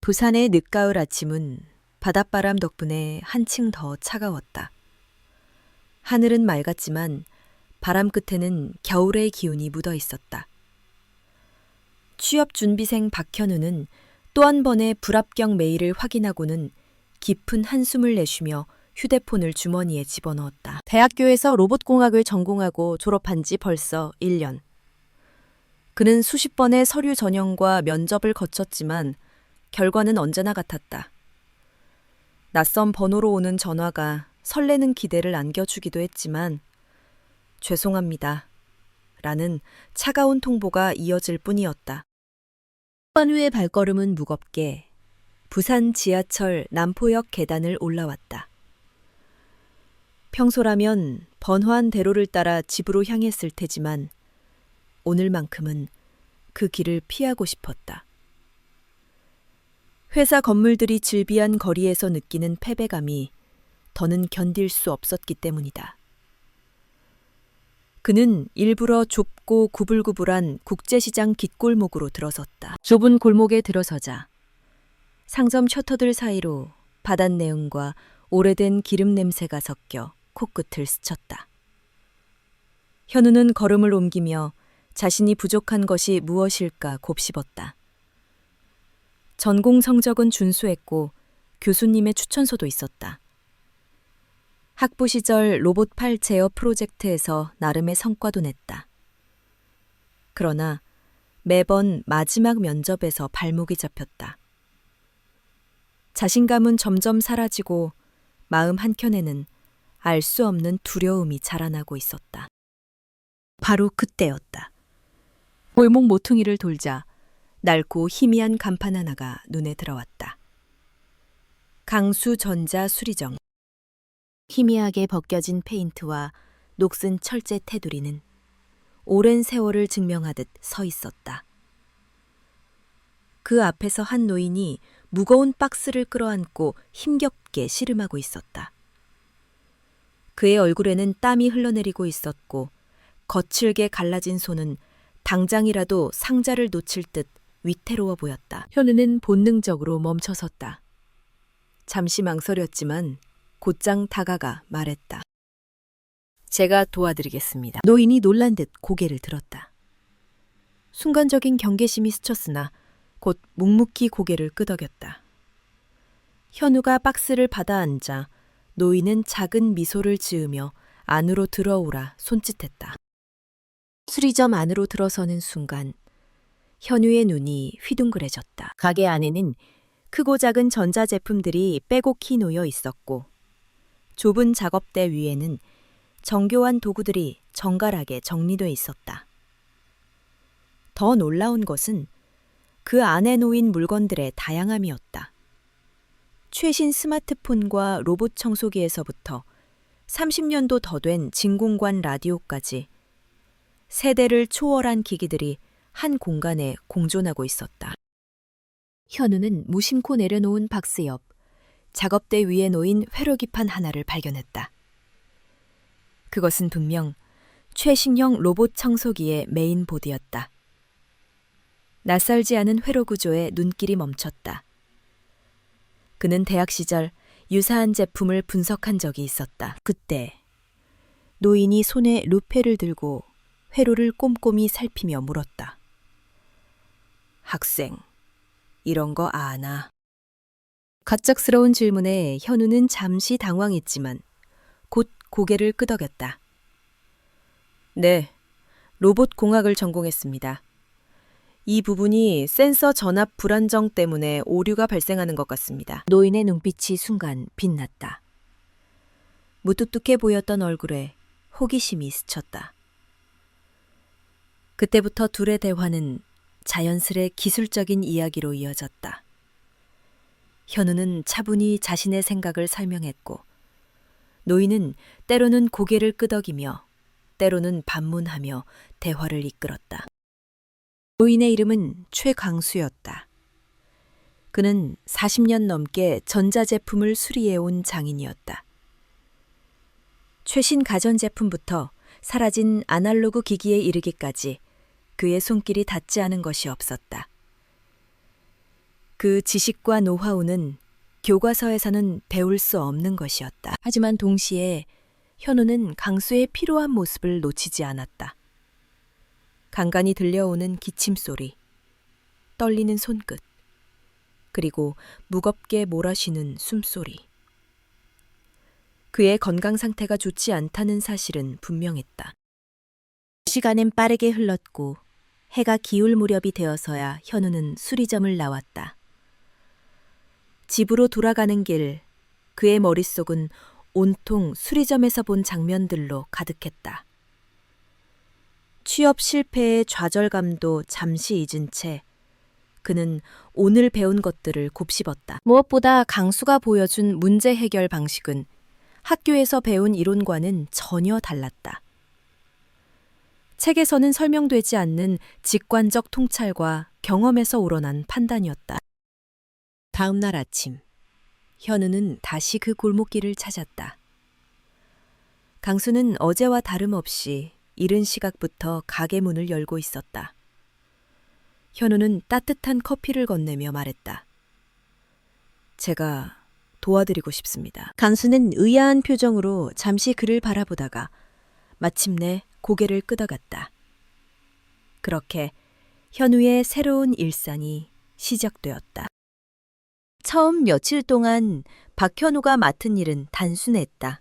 부산의 늦가을 아침은 바닷바람 덕분에 한층 더 차가웠다. 하늘은 맑았지만 바람 끝에는 겨울의 기운이 묻어 있었다. 취업 준비생 박현우는 또 한 번의 불합격 메일을 확인하고는 깊은 한숨을 내쉬며 휴대폰을 주머니에 집어넣었다. 대학교에서 로봇공학을 전공하고 졸업한 지 벌써 1년. 그는 수십 번의 서류 전형과 면접을 거쳤지만 결과는 언제나 같았다. 낯선 번호로 오는 전화가 설레는 기대를 안겨주기도 했지만 죄송합니다. 라는 차가운 통보가 이어질 뿐이었다. 현우의 발걸음은 무겁게 부산 지하철 남포역 계단을 올라왔다. 평소라면 번화한 대로를 따라 집으로 향했을 테지만 오늘만큼은 그 길을 피하고 싶었다. 회사 건물들이 즐비한 거리에서 느끼는 패배감이 더는 견딜 수 없었기 때문이다. 그는 일부러 좁고 구불구불한 국제시장 깃골목으로 들어섰다. 좁은 골목에 들어서자 상점 셔터들 사이로 바닷내음과 오래된 기름 냄새가 섞여 코끝을 스쳤다. 현우는 걸음을 옮기며 자신이 부족한 것이 무엇일까 곱씹었다. 전공 성적은 준수했고 교수님의 추천서도 있었다. 학부 시절 로봇팔 제어 프로젝트에서 나름의 성과도 냈다. 그러나 매번 마지막 면접에서 발목이 잡혔다. 자신감은 점점 사라지고 마음 한켠에는 알 수 없는 두려움이 자라나고 있었다. 바로 그때였다. 골목 모퉁이를 돌자 낡고 희미한 간판 하나가 눈에 들어왔다. 강수전자 수리정. 희미하게 벗겨진 페인트와 녹슨 철제 테두리는 오랜 세월을 증명하듯 서 있었다. 그 앞에서 한 노인이 무거운 박스를 끌어안고 힘겹게 씨름하고 있었다. 그의 얼굴에는 땀이 흘러내리고 있었고 거칠게 갈라진 손은 당장이라도 상자를 놓칠 듯 위태로워 보였다. 현우는 본능적으로 멈춰섰다. 잠시 망설였지만 곧장 다가가 말했다. 제가 도와드리겠습니다. 노인이 놀란 듯 고개를 들었다. 순간적인 경계심이 스쳤으나 곧 묵묵히 고개를 끄덕였다. 현우가 박스를 받아 앉자 노인은 작은 미소를 지으며 안으로 들어오라 손짓했다. 수리점 안으로 들어서는 순간 현우의 눈이 휘둥그레졌다. 가게 안에는 크고 작은 전자제품들이 빼곡히 놓여 있었고 좁은 작업대 위에는 정교한 도구들이 정갈하게 정리돼 있었다. 더 놀라운 것은 그 안에 놓인 물건들의 다양함이었다. 최신 스마트폰과 로봇 청소기에서부터 30년도 더 된 진공관 라디오까지 세대를 초월한 기기들이 한 공간에 공존하고 있었다. 현우는 무심코 내려놓은 박스 옆 작업대 위에 놓인 회로기판 하나를 발견했다. 그것은 분명 최신형 로봇 청소기의 메인보드였다. 낯설지 않은 회로 구조에 눈길이 멈췄다. 그는 대학 시절 유사한 제품을 분석한 적이 있었다. 그때 노인이 손에 루페를 들고 회로를 꼼꼼히 살피며 물었다. 학생, 이런 거 아나? 갑작스러운 질문에 현우는 잠시 당황했지만 곧 고개를 끄덕였다. 네, 로봇 공학을 전공했습니다. 이 부분이 센서 전압 불안정 때문에 오류가 발생하는 것 같습니다. 노인의 눈빛이 순간 빛났다. 무뚝뚝해 보였던 얼굴에 호기심이 스쳤다. 그때부터 둘의 대화는 자연스레 기술적인 이야기로 이어졌다. 현우는 차분히 자신의 생각을 설명했고 노인은 때로는 고개를 끄덕이며 때로는 반문하며 대화를 이끌었다. 노인의 이름은 최강수였다. 그는 40년 넘게 전자제품을 수리해온 장인이었다. 최신 가전제품부터 사라진 아날로그 기기에 이르기까지 그의 손길이 닿지 않은 것이 없었다. 그 지식과 노하우는 교과서에서는 배울 수 없는 것이었다. 하지만 동시에 현우는 강수의 피로한 모습을 놓치지 않았다. 간간히 들려오는 기침 소리, 떨리는 손끝, 그리고 무겁게 몰아쉬는 숨소리. 그의 건강 상태가 좋지 않다는 사실은 분명했다. 시간은 빠르게 흘렀고 해가 기울 무렵이 되어서야 현우는 수리점을 나왔다. 집으로 돌아가는 길, 그의 머릿속은 온통 수리점에서 본 장면들로 가득했다. 취업 실패의 좌절감도 잠시 잊은 채 그는 오늘 배운 것들을 곱씹었다. 무엇보다 강수가 보여준 문제 해결 방식은 학교에서 배운 이론과는 전혀 달랐다. 책에서는 설명되지 않는 직관적 통찰과 경험에서 우러난 판단이었다. 다음 날 아침, 현우는 다시 그 골목길을 찾았다. 강수는 어제와 다름없이 이른 시각부터 가게 문을 열고 있었다. 현우는 따뜻한 커피를 건네며 말했다. 제가 도와드리고 싶습니다. 강수는 의아한 표정으로 잠시 그를 바라보다가 마침내 고개를 끄덕였다. 그렇게 현우의 새로운 일상이 시작되었다. 처음 며칠 동안 박현우가 맡은 일은 단순했다.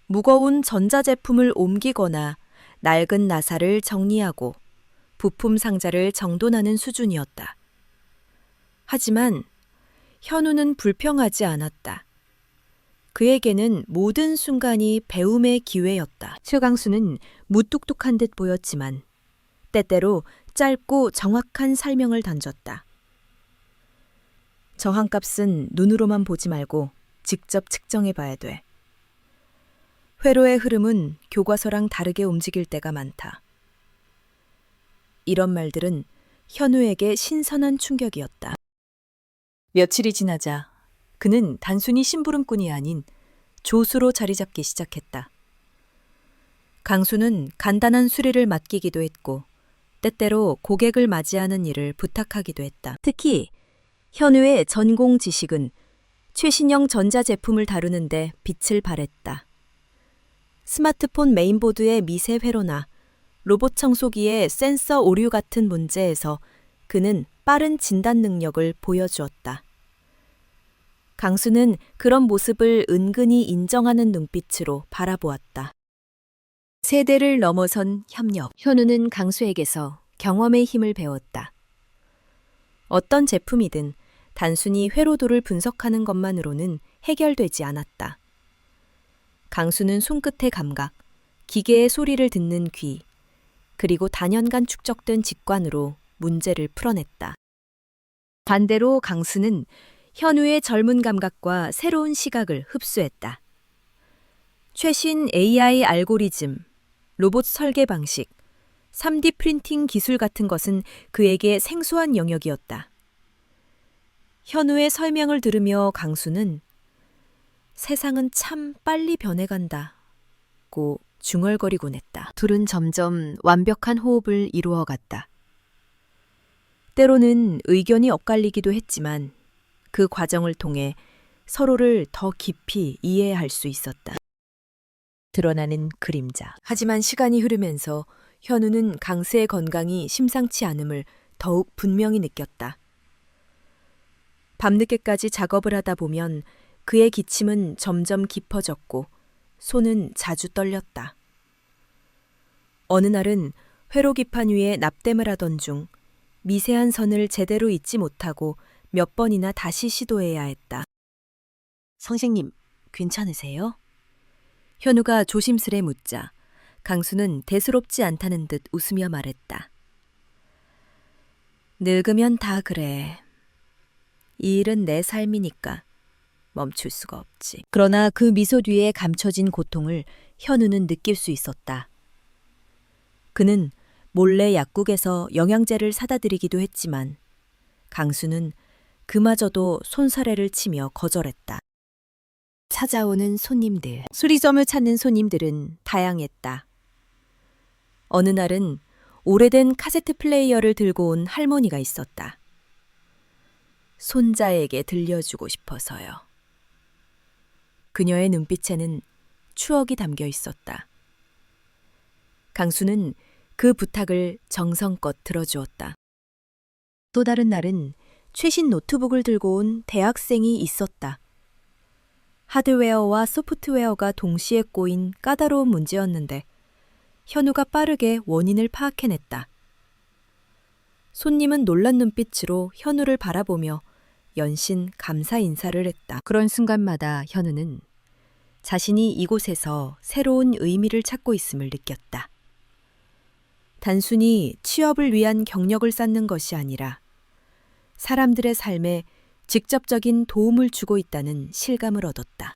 무거운 전자제품을 옮기거나 낡은 나사를 정리하고 부품 상자를 정돈하는 수준이었다. 하지만 현우는 불평하지 않았다. 그에게는 모든 순간이 배움의 기회였다. 최강수는 무뚝뚝한 듯 보였지만 때때로 짧고 정확한 설명을 던졌다. 정한값은 눈으로만 보지 말고 직접 측정해 봐야 돼. 회로의 흐름은 교과서랑 다르게 움직일 때가 많다. 이런 말들은 현우에게 신선한 충격이었다. 며칠이 지나자 그는 단순히 심부름꾼이 아닌 조수로 자리 잡기 시작했다. 강수는 간단한 수리를 맡기기도 했고 때때로 고객을 맞이하는 일을 부탁하기도 했다. 특히 현우의 전공 지식은 최신형 전자제품을 다루는데 빛을 발했다. 스마트폰 메인보드의 미세 회로나 로봇 청소기의 센서 오류 같은 문제에서 그는 빠른 진단 능력을 보여주었다. 강수는 그런 모습을 은근히 인정하는 눈빛으로 바라보았다. 세대를 넘어선 협력. 현우는 강수에게서 경험의 힘을 배웠다. 어떤 제품이든 단순히 회로도를 분석하는 것만으로는 해결되지 않았다. 강수는 손끝의 감각, 기계의 소리를 듣는 귀, 그리고 단연간 축적된 직관으로 문제를 풀어냈다. 반대로 강수는 현우의 젊은 감각과 새로운 시각을 흡수했다. 최신 AI 알고리즘, 로봇 설계 방식, 3D 프린팅 기술 같은 것은 그에게 생소한 영역이었다. 현우의 설명을 들으며 강수는 세상은 참 빨리 변해간다고 중얼거리곤 했다. 둘은 점점 완벽한 호흡을 이루어갔다. 때로는 의견이 엇갈리기도 했지만 그 과정을 통해 서로를 더 깊이 이해할 수 있었다. 드러나는 그림자. 하지만 시간이 흐르면서 현우는 강수의 건강이 심상치 않음을 더욱 분명히 느꼈다. 밤늦게까지 작업을 하다 보면 그의 기침은 점점 깊어졌고 손은 자주 떨렸다. 어느 날은 회로기판 위에 납땜을 하던 중 미세한 선을 제대로 잇지 못하고 몇 번이나 다시 시도해야 했다. 선생님, 괜찮으세요? 현우가 조심스레 묻자 강수는 대수롭지 않다는 듯 웃으며 말했다. 늙으면 다 그래. 이 일은 내 삶이니까 멈출 수가 없지. 그러나 그 미소 뒤에 감춰진 고통을 현우는 느낄 수 있었다. 그는 몰래 약국에서 영양제를 사다 드리기도 했지만 강수는 그마저도 손사래를 치며 거절했다. 찾아오는 손님들. 수리점을 찾는 손님들은 다양했다. 어느 날은 오래된 카세트 플레이어를 들고 온 할머니가 있었다. 손자에게 들려주고 싶어서요. 그녀의 눈빛에는 추억이 담겨 있었다. 강수는 그 부탁을 정성껏 들어주었다. 또 다른 날은 최신 노트북을 들고 온 대학생이 있었다. 하드웨어와 소프트웨어가 동시에 꼬인 까다로운 문제였는데 현우가 빠르게 원인을 파악해냈다. 손님은 놀란 눈빛으로 현우를 바라보며 연신 감사 인사를 했다. 그런 순간마다 현우는 자신이 이곳에서 새로운 의미를 찾고 있음을 느꼈다. 단순히 취업을 위한 경력을 쌓는 것이 아니라 사람들의 삶에 직접적인 도움을 주고 있다는 실감을 얻었다.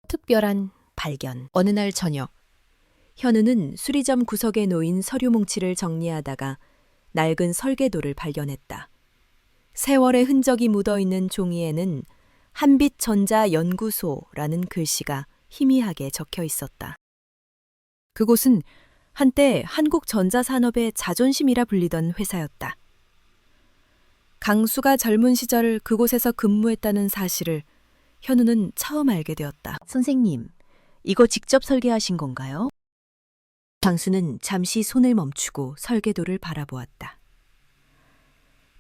특별한 발견. 어느 날 저녁, 현우는 수리점 구석에 놓인 서류 뭉치를 정리하다가 낡은 설계도를 발견했다. 세월의 흔적이 묻어있는 종이에는 한빛전자연구소라는 글씨가 희미하게 적혀 있었다. 그곳은 한때 한국전자산업의 자존심이라 불리던 회사였다. 강수가 젊은 시절 그곳에서 근무했다는 사실을 현우는 처음 알게 되었다. 선생님, 이거 직접 설계하신 건가요? 강수는 잠시 손을 멈추고 설계도를 바라보았다.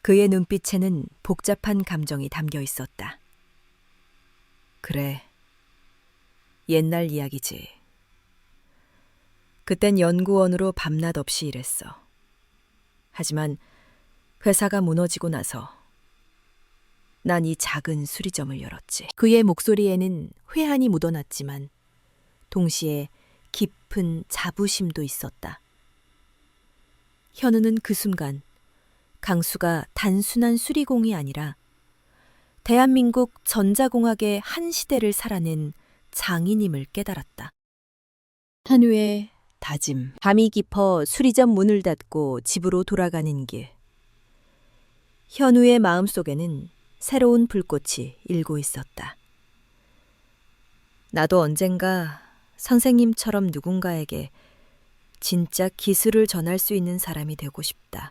그의 눈빛에는 복잡한 감정이 담겨 있었다. 그래, 옛날 이야기지. 그땐 연구원으로 밤낮 없이 일했어. 하지만 회사가 무너지고 나서 난 이 작은 수리점을 열었지. 그의 목소리에는 회한이 묻어났지만 동시에 깊은 자부심도 있었다. 현우는 그 순간 강수가 단순한 수리공이 아니라 대한민국 전자공학의 한 시대를 살아낸 장인임을 깨달았다. 현우의 다짐. 밤이 깊어 수리점 문을 닫고 집으로 돌아가는 길. 현우의 마음속에는 새로운 불꽃이 일고 있었다. 나도 언젠가 선생님처럼 누군가에게 진짜 기술을 전할 수 있는 사람이 되고 싶다.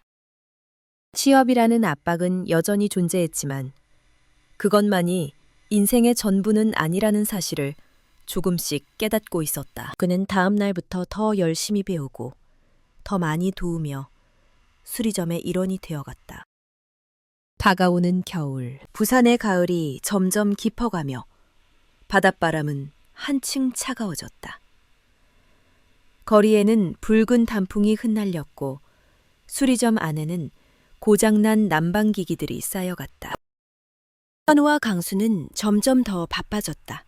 취업이라는 압박은 여전히 존재했지만 그것만이 인생의 전부는 아니라는 사실을 조금씩 깨닫고 있었다. 그는 다음 날부터 더 열심히 배우고 더 많이 도우며 수리점의 일원이 되어갔다. 다가오는 겨울, 부산의 가을이 점점 깊어가며 바닷바람은 한층 차가워졌다. 거리에는 붉은 단풍이 흩날렸고 수리점 안에는 고장난 난방기기들이 쌓여갔다. 현우와 강수는 점점 더 바빠졌다.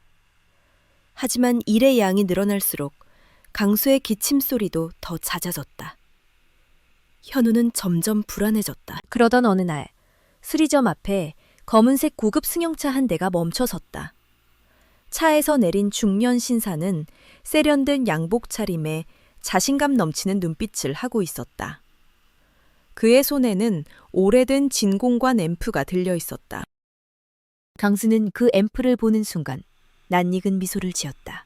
하지만 일의 양이 늘어날수록 강수의 기침 소리도 더 잦아졌다. 현우는 점점 불안해졌다. 그러던 어느 날 수리점 앞에 검은색 고급 승용차 한 대가 멈춰섰다. 차에서 내린 중년 신사는 세련된 양복 차림에 자신감 넘치는 눈빛을 하고 있었다. 그의 손에는 오래된 진공관 앰프가 들려 있었다. 강수는 그 앰프를 보는 순간 낯익은 미소를 지었다.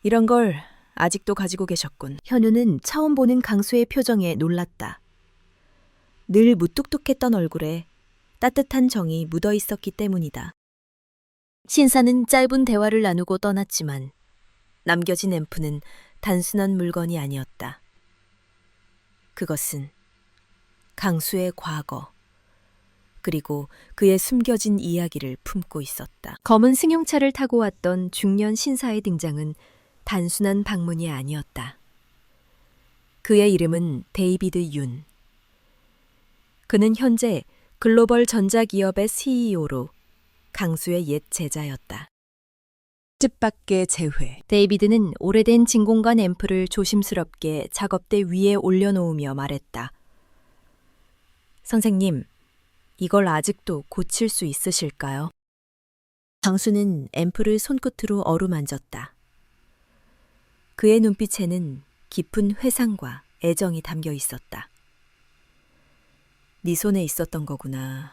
이런 걸 아직도 가지고 계셨군. 현우는 처음 보는 강수의 표정에 놀랐다. 늘 무뚝뚝했던 얼굴에 따뜻한 정이 묻어 있었기 때문이다. 신사는 짧은 대화를 나누고 떠났지만 남겨진 앰프는 단순한 물건이 아니었다. 그것은 강수의 과거, 그리고 그의 숨겨진 이야기를 품고 있었다. 검은 승용차를 타고 왔던 중년 신사의 등장은 단순한 방문이 아니었다. 그의 이름은 데이비드 윤. 그는 현재 글로벌 전자기업의 CEO로 강수의 옛 제자였다. 뜻밖의 재회. 데이비드는 오래된 진공관 앰프를 조심스럽게 작업대 위에 올려놓으며 말했다. 선생님, 이걸 아직도 고칠 수 있으실까요? 강수는 앰프를 손끝으로 어루만졌다. 그의 눈빛에는 깊은 회상과 애정이 담겨 있었다. 네 손에 있었던 거구나.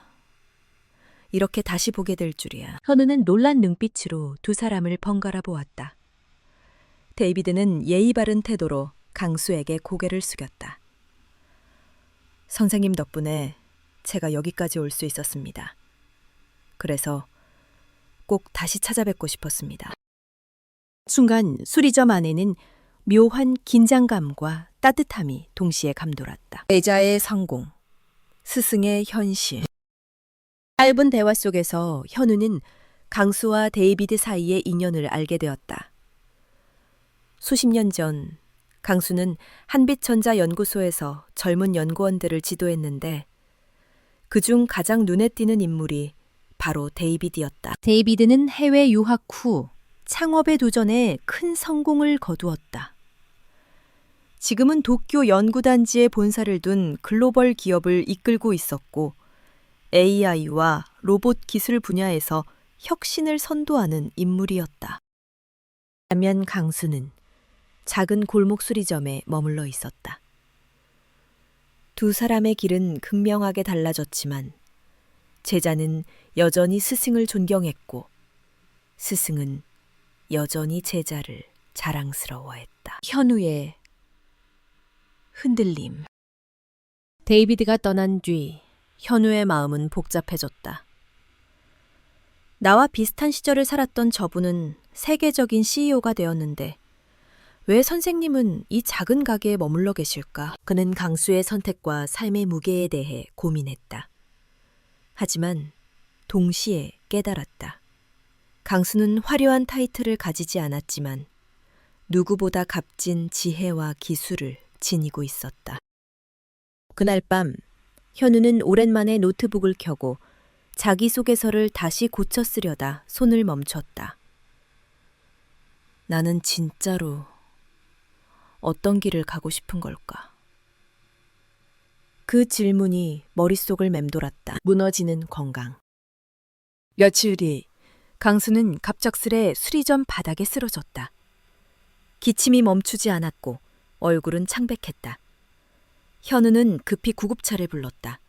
이렇게 다시 보게 될 줄이야. 현우는 놀란 눈빛으로 두 사람을 번갈아 보았다. 데이비드는 예의 바른 태도로 강수에게 고개를 숙였다. 선생님 덕분에 제가 여기까지 올 수 있었습니다. 그래서 꼭 다시 찾아뵙고 싶었습니다. 순간 수리점 안에는 묘한 긴장감과 따뜻함이 동시에 감돌았다. 애자의 성공, 스승의 현실. 짧은 대화 속에서 현우는 강수와 데이비드 사이의 인연을 알게 되었다. 수십 년 전 강수는 한빛전자 연구소에서 젊은 연구원들을 지도했는데 그중 가장 눈에 띄는 인물이 바로 데이비드였다. 데이비드는 해외 유학 후 창업에 도전해 큰 성공을 거두었다. 지금은 도쿄 연구단지에 본사를 둔 글로벌 기업을 이끌고 있었고 AI와 로봇 기술 분야에서 혁신을 선도하는 인물이었다. 반면 강수는 작은 골목 수리점에 머물러 있었다. 두 사람의 길은 극명하게 달라졌지만 제자는 여전히 스승을 존경했고 스승은 여전히 제자를 자랑스러워했다. 현우의 흔들림. 데이비드가 떠난 뒤 현우의 마음은 복잡해졌다. 나와 비슷한 시절을 살았던 저분은 세계적인 CEO가 되었는데 왜 선생님은 이 작은 가게에 머물러 계실까? 그는 강수의 선택과 삶의 무게에 대해 고민했다. 하지만 동시에 깨달았다. 강수는 화려한 타이틀을 가지지 않았지만 누구보다 값진 지혜와 기술을 지니고 있었다. 그날 밤 현우는 오랜만에 노트북을 켜고 자기소개서를 다시 고쳐 쓰려다 손을 멈췄다. 나는 진짜로 어떤 길을 가고 싶은 걸까? 그 질문이 머릿속을 맴돌았다. 무너지는 건강. 며칠 뒤 강수는 갑작스레 수리점 바닥에 쓰러졌다. 기침이 멈추지 않았고 얼굴은 창백했다. 현우는 급히 구급차를 불렀다.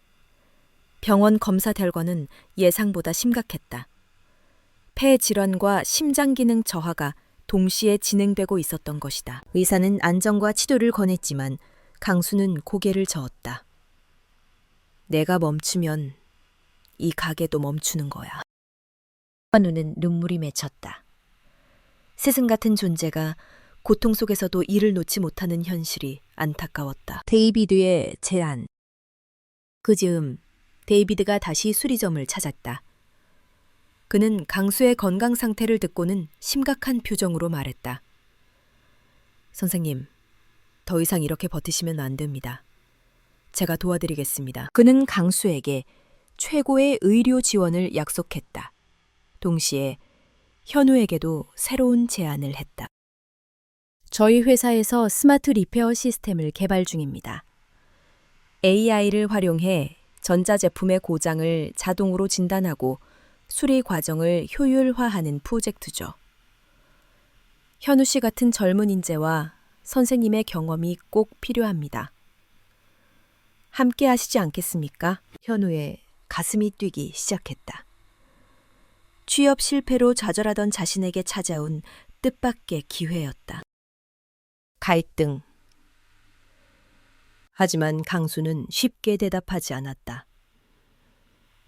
병원 검사 결과는 예상보다 심각했다. 폐 질환과 심장 기능 저하가 동시에 진행되고 있었던 것이다. 의사는 안정과 치료를 권했지만 강수는 고개를 저었다. 내가 멈추면 이 가게도 멈추는 거야. 현우는 눈물이 맺혔다. 스승 같은 존재가 고통 속에서도 일을 놓지 못하는 현실이 안타까웠다. 데이비드의 제안. 그 즈음 데이비드가 다시 수리점을 찾았다. 그는 강수의 건강 상태를 듣고는 심각한 표정으로 말했다. 선생님, 더 이상 이렇게 버티시면 안 됩니다. 제가 도와드리겠습니다. 그는 강수에게 최고의 의료 지원을 약속했다. 동시에 현우에게도 새로운 제안을 했다. 저희 회사에서 스마트 리페어 시스템을 개발 중입니다. AI를 활용해 전자제품의 고장을 자동으로 진단하고 수리 과정을 효율화하는 프로젝트죠. 현우 씨 같은 젊은 인재와 선생님의 경험이 꼭 필요합니다. 함께 하시지 않겠습니까? 현우의 가슴이 뛰기 시작했다. 취업 실패로 좌절하던 자신에게 찾아온 뜻밖의 기회였다. 갈등. 하지만 강수는 쉽게 대답하지 않았다.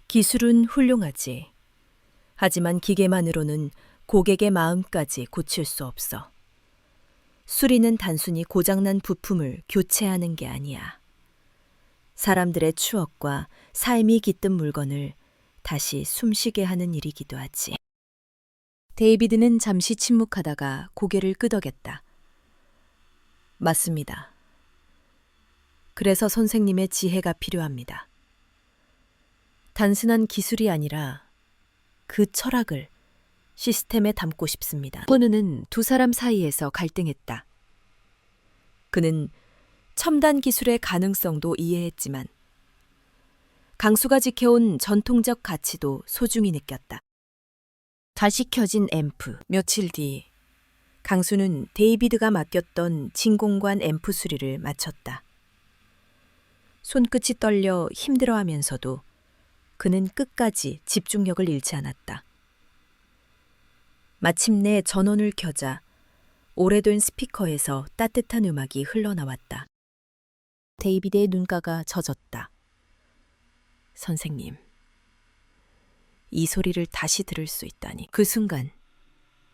기술은 훌륭하지. 하지만 기계만으로는 고객의 마음까지 고칠 수 없어. 수리는 단순히 고장난 부품을 교체하는 게 아니야. 사람들의 추억과 삶이 깃든 물건을 다시 숨쉬게 하는 일이기도 하지. 데이비드는 잠시 침묵하다가 고개를 끄덕였다. 맞습니다. 그래서 선생님의 지혜가 필요합니다. 단순한 기술이 아니라 그 철학을 시스템에 담고 싶습니다. 현우는 두 사람 사이에서 갈등했다. 그는 첨단 기술의 가능성도 이해했지만 강수가 지켜온 전통적 가치도 소중히 느꼈다. 다시 켜진 앰프. 며칠 뒤 강수는 데이비드가 맡겼던 진공관 앰프 수리를 마쳤다. 손끝이 떨려 힘들어하면서도 그는 끝까지 집중력을 잃지 않았다. 마침내 전원을 켜자 오래된 스피커에서 따뜻한 음악이 흘러나왔다. 데이비드의 눈가가 젖었다. 선생님. 이 소리를 다시 들을 수 있다니. 그 순간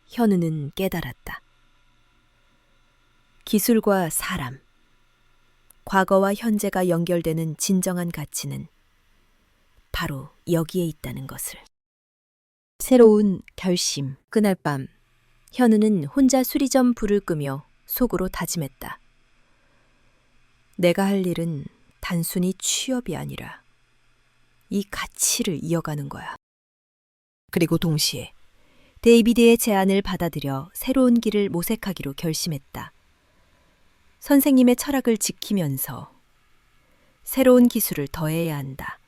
현우는 깨달았다. 기술과 사람, 과거와 현재가 연결되는 진정한 가치는 바로 여기에 있다는 것을. 새로운 결심. 그날 밤 현우는 혼자 수리점 불을 끄며 속으로 다짐했다. 내가 할 일은 단순히 취업이 아니라 이 가치를 이어가는 거야. 그리고 동시에 데이비드의 제안을 받아들여 새로운 길을 모색하기로 결심했다. 선생님의 철학을 지키면서 새로운 기술을 더해야 한다.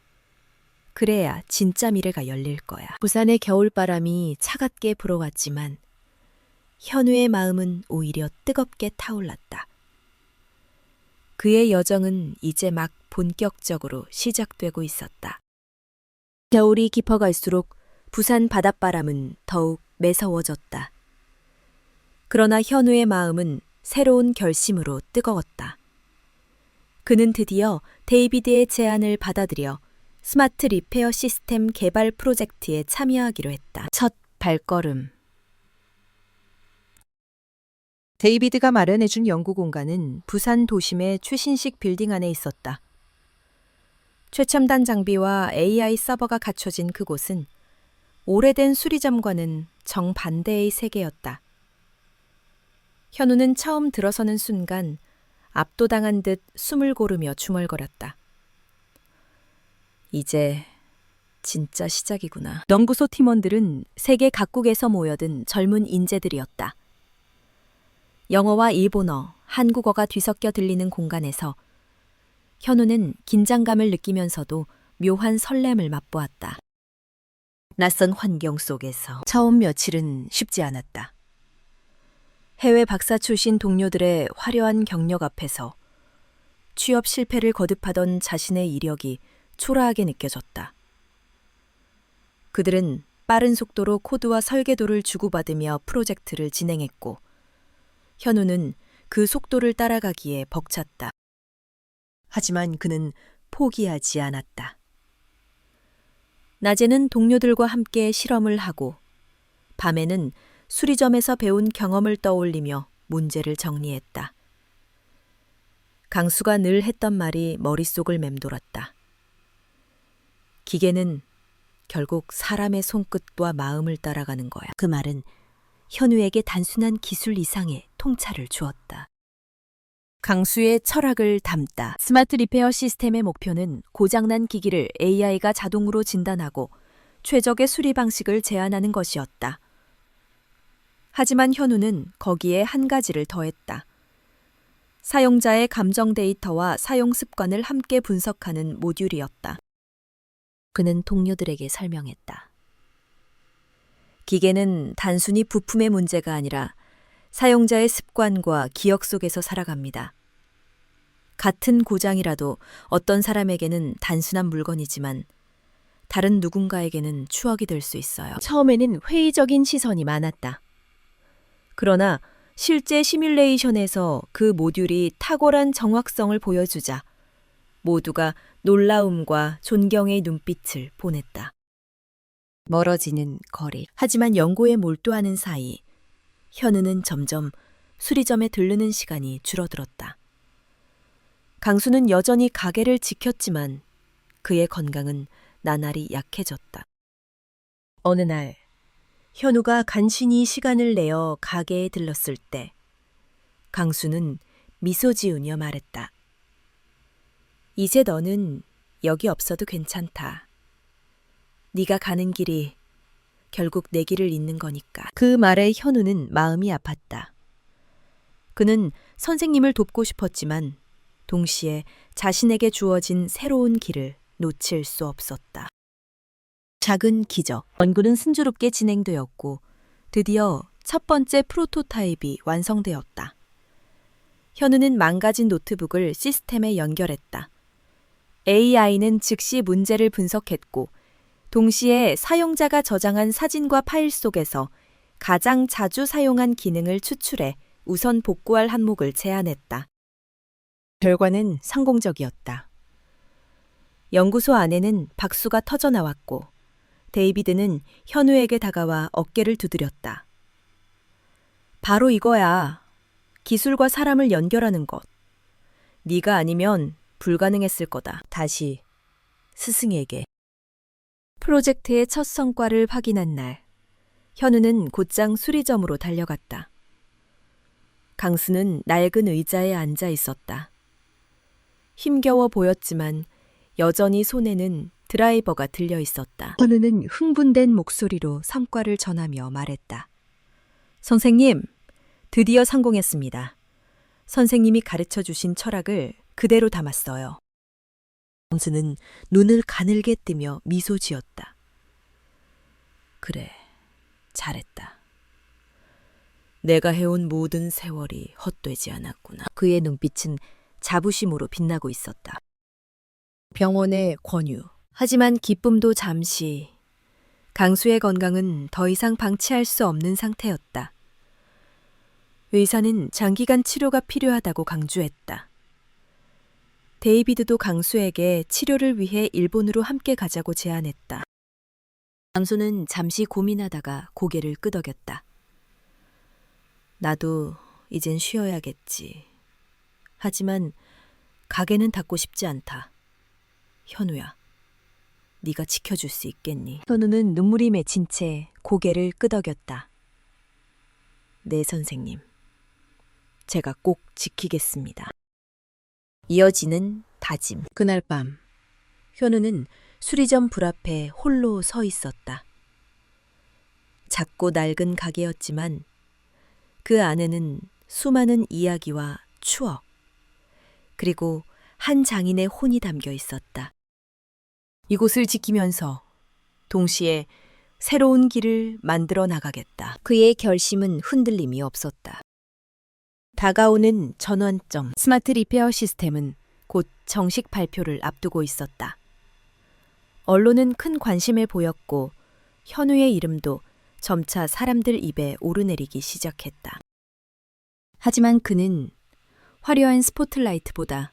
그래야 진짜 미래가 열릴 거야. 부산의 겨울바람이 차갑게 불어왔지만 현우의 마음은 오히려 뜨겁게 타올랐다. 그의 여정은 이제 막 본격적으로 시작되고 있었다. 겨울이 깊어갈수록 부산 바닷바람은 더욱 매서워졌다. 그러나 현우의 마음은 새로운 결심으로 뜨거웠다. 그는 드디어 데이비드의 제안을 받아들여 스마트 리페어 시스템 개발 프로젝트에 참여하기로 했다. 첫 발걸음. 데이비드가 마련해준 연구 공간은 부산 도심의 최신식 빌딩 안에 있었다. 최첨단 장비와 AI 서버가 갖춰진 그곳은 오래된 수리점과는 정반대의 세계였다. 현우는 처음 들어서는 순간 압도당한 듯 숨을 고르며 중얼거렸다. 이제 진짜 시작이구나. 연구소 팀원들은 세계 각국에서 모여든 젊은 인재들이었다. 영어와 일본어, 한국어가 뒤섞여 들리는 공간에서 현우는 긴장감을 느끼면서도 묘한 설렘을 맛보았다. 낯선 환경 속에서 처음 며칠은 쉽지 않았다. 해외 박사 출신 동료들의 화려한 경력 앞에서 취업 실패를 거듭하던 자신의 이력이 초라하게 느껴졌다. 그들은 빠른 속도로 코드와 설계도를 주고받으며 프로젝트를 진행했고 현우는 그 속도를 따라가기에 벅찼다. 하지만 그는 포기하지 않았다. 낮에는 동료들과 함께 실험을 하고 밤에는 수리점에서 배운 경험을 떠올리며 문제를 정리했다. 강수가 늘 했던 말이 머릿속을 맴돌았다. 기계는 결국 사람의 손끝과 마음을 따라가는 거야. 그 말은 현우에게 단순한 기술 이상의 통찰을 주었다. 강수의 철학을 담다. 스마트 리페어 시스템의 목표는 고장난 기기를 AI가 자동으로 진단하고 최적의 수리 방식을 제안하는 것이었다. 하지만 현우는 거기에 한 가지를 더했다. 사용자의 감정 데이터와 사용 습관을 함께 분석하는 모듈이었다. 그는 동료들에게 설명했다. 기계는 단순히 부품의 문제가 아니라 사용자의 습관과 기억 속에서 살아갑니다. 같은 고장이라도 어떤 사람에게는 단순한 물건이지만 다른 누군가에게는 추억이 될 수 있어요. 처음에는 회의적인 시선이 많았다. 그러나 실제 시뮬레이션에서 그 모듈이 탁월한 정확성을 보여주자 모두가 놀라움과 존경의 눈빛을 보냈다. 멀어지는 거리. 하지만 연구에 몰두하는 사이 현우는 점점 수리점에 들르는 시간이 줄어들었다. 강수는 여전히 가게를 지켰지만 그의 건강은 나날이 약해졌다. 어느 날 현우가 간신히 시간을 내어 가게에 들렀을 때 강수는 미소 지으며 말했다. 이제 너는 여기 없어도 괜찮다. 네가 가는 길이 결국 내 길을 잇는 거니까. 그 말에 현우는 마음이 아팠다. 그는 선생님을 돕고 싶었지만 동시에 자신에게 주어진 새로운 길을 놓칠 수 없었다. 작은 기적. 연구는 순조롭게 진행되었고 드디어 첫 번째 프로토타입이 완성되었다. 현우는 망가진 노트북을 시스템에 연결했다. AI는 즉시 문제를 분석했고 동시에 사용자가 저장한 사진과 파일 속에서 가장 자주 사용한 기능을 추출해 우선 복구할 항목을 제안했다. 결과는 성공적이었다. 연구소 안에는 박수가 터져 나왔고 데이비드는 현우에게 다가와 어깨를 두드렸다. 바로 이거야. 기술과 사람을 연결하는 것. 네가 아니면 불가능했을 거다. 다시 스승에게. 프로젝트의 첫 성과를 확인한 날, 현우는 곧장 수리점으로 달려갔다. 강수는 낡은 의자에 앉아 있었다. 힘겨워 보였지만 여전히 손에는 드라이버가 들려 있었다. 현우는 흥분된 목소리로 성과를 전하며 말했다. 선생님, 드디어 성공했습니다. 선생님이 가르쳐 주신 철학을 그대로 담았어요. 강수는 눈을 가늘게 뜨며 미소 지었다. 그래, 잘했다. 내가 해온 모든 세월이 헛되지 않았구나. 그의 눈빛은 자부심으로 빛나고 있었다. 병원의 권유. 하지만 기쁨도 잠시. 강수의 건강은 더 이상 방치할 수 없는 상태였다. 의사는 장기간 치료가 필요하다고 강조했다. 데이비드도 강수에게 치료를 위해 일본으로 함께 가자고 제안했다. 강수는 잠시 고민하다가 고개를 끄덕였다. 나도 이젠 쉬어야겠지. 하지만 가게는 닫고 싶지 않다. 현우야, 네가 지켜줄 수 있겠니? 현우는 눈물이 맺힌 채 고개를 끄덕였다. 네, 선생님. 제가 꼭 지키겠습니다. 이어지는 다짐. 그날 밤, 현우는 수리점 불 앞에 홀로 서 있었다. 작고 낡은 가게였지만 그 안에는 수많은 이야기와 추억, 그리고 한 장인의 혼이 담겨 있었다. 이곳을 지키면서 동시에 새로운 길을 만들어 나가겠다. 그의 결심은 흔들림이 없었다. 다가오는 전환점 스마트 리페어 시스템은 곧 정식 발표를 앞두고 있었다. 언론은 큰 관심을 보였고 현우의 이름도 점차 사람들 입에 오르내리기 시작했다. 하지만 그는 화려한 스포트라이트보다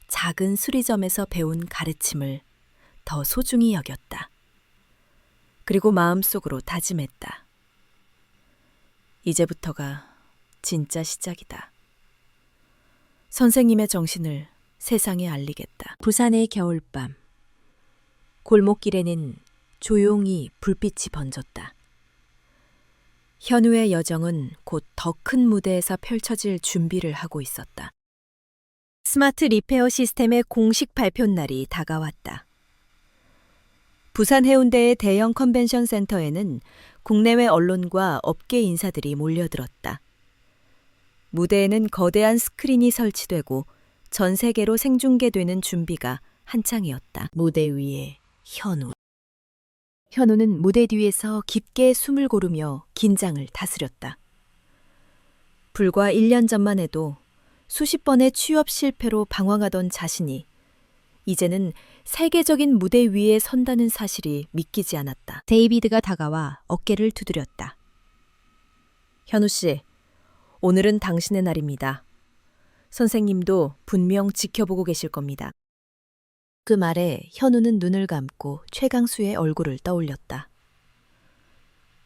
작은 수리점에서 배운 가르침을 더 소중히 여겼다. 그리고 마음속으로 다짐했다. 이제부터가 진짜 시작이다. 선생님의 정신을 세상에 알리겠다. 부산의 겨울밤. 골목길에는 조용히 불빛이 번졌다. 현우의 여정은 곧 더 큰 무대에서 펼쳐질 준비를 하고 있었다. 스마트 리페어 시스템의 공식 발표 날이 다가왔다. 부산 해운대의 대형 컨벤션 센터에는 국내외 언론과 업계 인사들이 몰려들었다. 무대에는 거대한 스크린이 설치되고 전 세계로 생중계되는 준비가 한창이었다. 무대 위에 현우. 현우는 무대 뒤에서 깊게 숨을 고르며 긴장을 다스렸다. 불과 1년 전만 해도 수십 번의 취업 실패로 방황하던 자신이 이제는 세계적인 무대 위에 선다는 사실이 믿기지 않았다. 데이비드가 다가와 어깨를 두드렸다. 현우 씨, 오늘은 당신의 날입니다. 선생님도 분명 지켜보고 계실 겁니다. 그 말에 현우는 눈을 감고 최강수의 얼굴을 떠올렸다.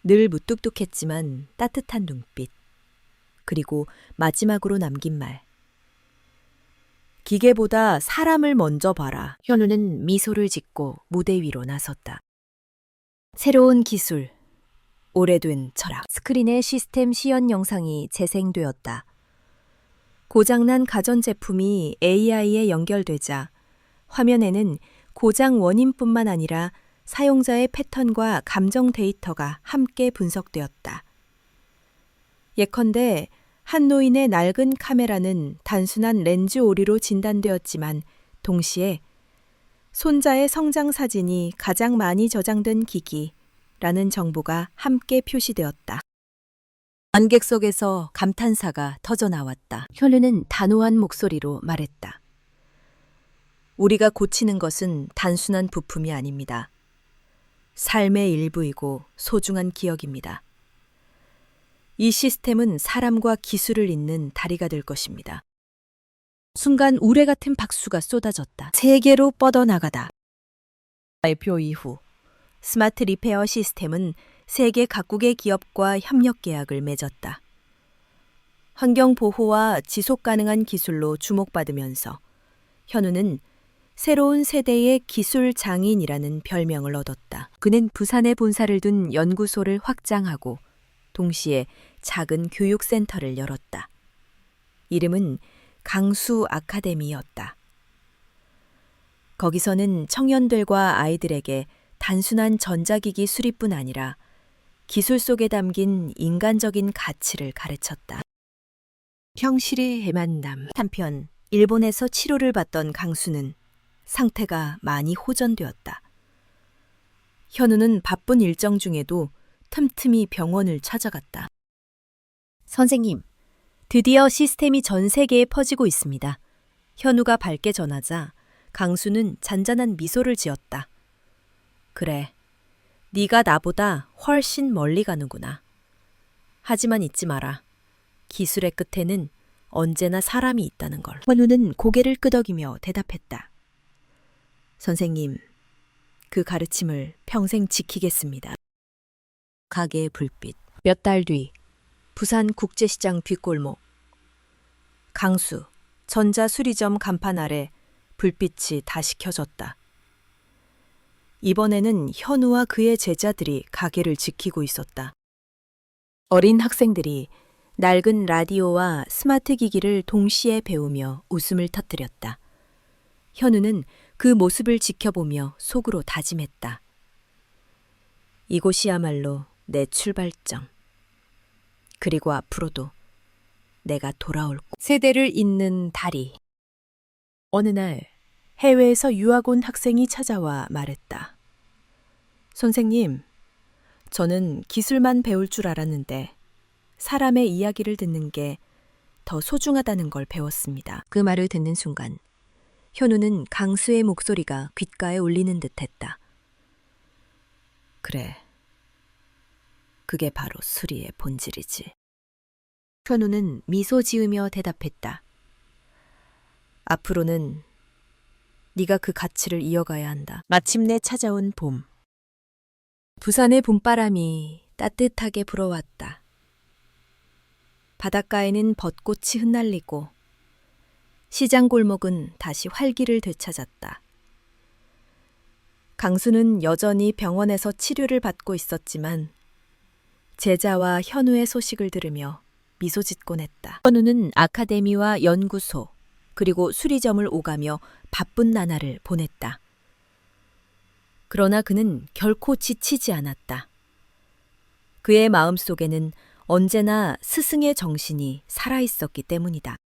늘 무뚝뚝했지만 따뜻한 눈빛, 그리고 마지막으로 남긴 말. 기계보다 사람을 먼저 봐라. 현우는 미소를 짓고 무대 위로 나섰다. 새로운 기술, 오래된 철학. 스크린에 시스템 시연 영상이 재생되었다. 고장난 가전제품이 AI에 연결되자 화면에는 고장 원인뿐만 아니라 사용자의 패턴과 감정 데이터가 함께 분석되었다. 예컨대 한 노인의 낡은 카메라는 단순한 렌즈 오류로 진단되었지만 동시에 손자의 성장 사진이 가장 많이 저장된 기기라는 정보가 함께 표시되었다. 관객 속에서 감탄사가 터져나왔다. 현우는 단호한 목소리로 말했다. 우리가 고치는 것은 단순한 부품이 아닙니다. 삶의 일부이고 소중한 기억입니다. 이 시스템은 사람과 기술을 잇는 다리가 될 것입니다. 순간 우레 같은 박수가 쏟아졌다. 세계로 뻗어나가다. 발표 이후 스마트 리페어 시스템은 세계 각국의 기업과 협력 계약을 맺었다. 환경 보호와 지속 가능한 기술로 주목받으면서 현우는 새로운 세대의 기술 장인이라는 별명을 얻었다. 그는 부산에 본사를 둔 연구소를 확장하고 동시에 작은 교육센터를 열었다. 이름은 강수 아카데미였다. 거기서는 청년들과 아이들에게 단순한 전자기기 수리뿐 아니라 기술 속에 담긴 인간적인 가치를 가르쳤다. 형실의 만남. 한편 일본에서 치료를 받던 강수는 상태가 많이 호전되었다. 현우는 바쁜 일정 중에도 틈틈이 병원을 찾아갔다. 선생님, 드디어 시스템이 전 세계에 퍼지고 있습니다. 현우가 밝게 전하자 강수는 잔잔한 미소를 지었다. 그래, 네가 나보다 훨씬 멀리 가는구나. 하지만 잊지 마라. 기술의 끝에는 언제나 사람이 있다는 걸. 현우는 고개를 끄덕이며 대답했다. 선생님, 그 가르침을 평생 지키겠습니다. 가게의 불빛. 몇 달 뒤, 부산 국제시장 뒷골목. 강수, 전자수리점 간판 아래 불빛이 다시 켜졌다. 이번에는 현우와 그의 제자들이 가게를 지키고 있었다. 어린 학생들이 낡은 라디오와 스마트 기기를 동시에 배우며 웃음을 터뜨렸다. 현우는 그 모습을 지켜보며 속으로 다짐했다. 이곳이야말로 내 출발점. 그리고 앞으로도 내가 돌아올 곳. 세대를 잇는 다리. 어느 날 해외에서 유학 온 학생이 찾아와 말했다. 선생님, 저는 기술만 배울 줄 알았는데 사람의 이야기를 듣는 게 더 소중하다는 걸 배웠습니다. 그 말을 듣는 순간 현우는 강수의 목소리가 귓가에 울리는 듯했다. 그래, 그게 바로 수리의 본질이지. 현우는 미소 지으며 대답했다. 앞으로는 네가 그 가치를 이어가야 한다. 마침내 찾아온 봄. 부산의 봄바람이 따뜻하게 불어왔다. 바닷가에는 벚꽃이 흩날리고 시장 골목은 다시 활기를 되찾았다. 강수는 여전히 병원에서 치료를 받고 있었지만 제자와 현우의 소식을 들으며 미소 짓곤 했다. 현우는 아카데미와 연구소 그리고 수리점을 오가며 바쁜 나날을 보냈다. 그러나 그는 결코 지치지 않았다. 그의 마음속에는 언제나 스승의 정신이 살아있었기 때문이다.